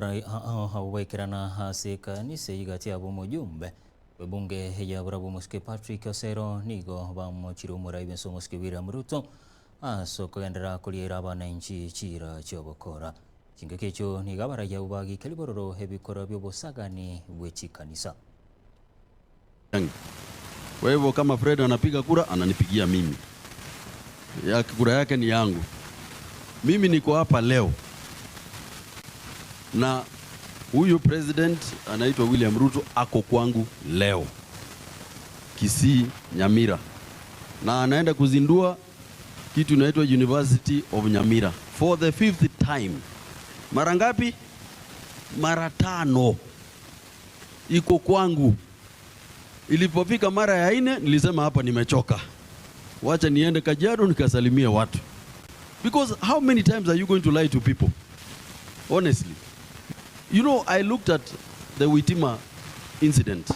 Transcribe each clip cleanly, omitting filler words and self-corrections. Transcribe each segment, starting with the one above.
hawekirana hasi kanisa igati abo mujumbe webunge ya Burabu Muske Patrick Osero nigo bamuchira umuraibe so Muske William Ruto aso kugendera kulira abananchi chira cyobokora kingekecho nigabara ya ubagi kalibororo hebikora byobosagani bwechi kanisa. Kwa hivyo kama Fred anapiga kura ananipigia mimi. Ya kura yake ni yangu. Mimi niko hapa leo. Na huyu president anaitwa William Ruto ako kwangu leo Kisii, Nyamira, na anaenda kuzindua kitu inaitwa University of Nyamira for the 5th time. Mara ngapi? Mara 5. Iko kwangu. Ilipofika mara ya 4 nilisema hapa nimechoka, wacha niende Kajiado nikasalimie watu, because how many times are you going to lie to people? Honestly, you know, I looked at the Witima incident.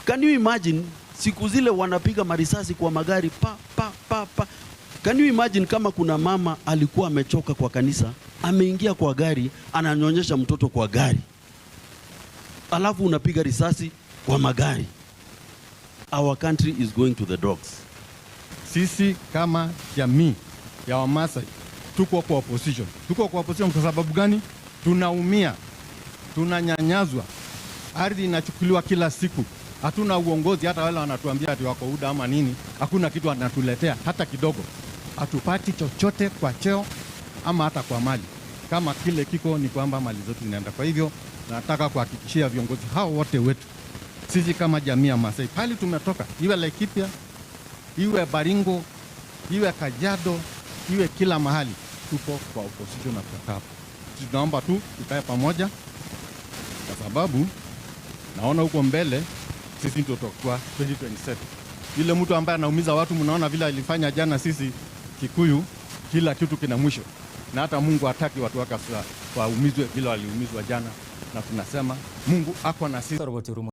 Can you imagine siku zile wanapiga marisasi kwa magari pa. Can you imagine kama kuna mama alikuwa amechoka kwa kanisa, ameingia kwa gari, ananyonyesha mtoto kwa gari, alafu unapiga risasi kwa magari? Our country is going to the dogs. Sisi kama jamii ya Wamasai tuko kwa opposition. Tuko kwa opposition kwa sababu gani? Tunaumia, tunanyanyazwa, ardhi inachukuliwa kila siku, hatuna uongozi. Hata wale wanatuambia ati wako UDA ama nini, hakuna kitu anatuletea hata kidogo. Hatupati chochote kwa cheo ama hata kwa mali. Kama kile kiko ni kwamba mali zetu zinaenda. Kwa hivyo nataka kuhakikishia viongozi hao wote wetu, sisi kama jamii ya Masai pali tumetoka, iwe Laikipia, iwe Baringo, iwe Kajiado, iwe kila mahali, tupo kwa opposition na tutakaa. Tunaomba tu tukae pamoja, kwa sababu naona huko mbele sisi ndio tutakuwa 2027. Yule mtu ambaye anaumiza watu, mnaona vile alifanya jana, sisi Kikuyu kila kitu kina mwisho, na hata Mungu hataki watu wake waumizwe vile waliumizwa jana, na tunasema Mungu ako na sisi.